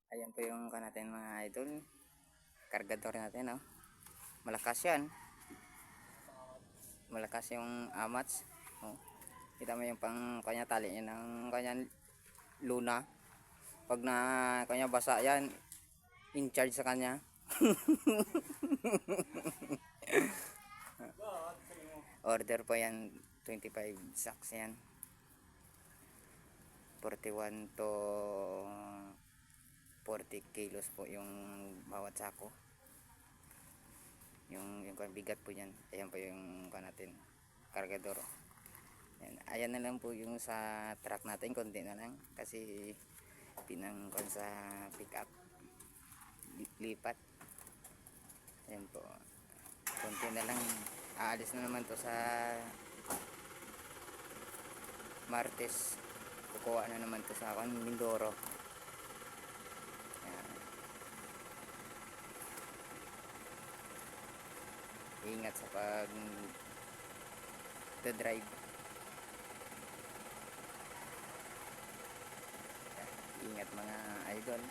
Ayan po yung natin mga idol. Kargador natin, oh. Malakas yan. Malakas yung amats. Oh. Kita mo yung pang kanya tali niya ng kanyang luna. Pag na kanya basa yan, in charge sa kanya. Order po yan, 25 sacks yan. 41 to 40 kilos po yung bawat sako. Yung bigat po yan. Ayan po yung natin, kargador. Ayan na lang po yung sa truck natin, konti na lang kasi pinangkon sa pick up lipat. Ayan po, konti na lang, aalis na naman to sa Martes. Kukuha na naman to sa Mindoro. Ayan. Ingat sa pag drive. Ingat mga idol.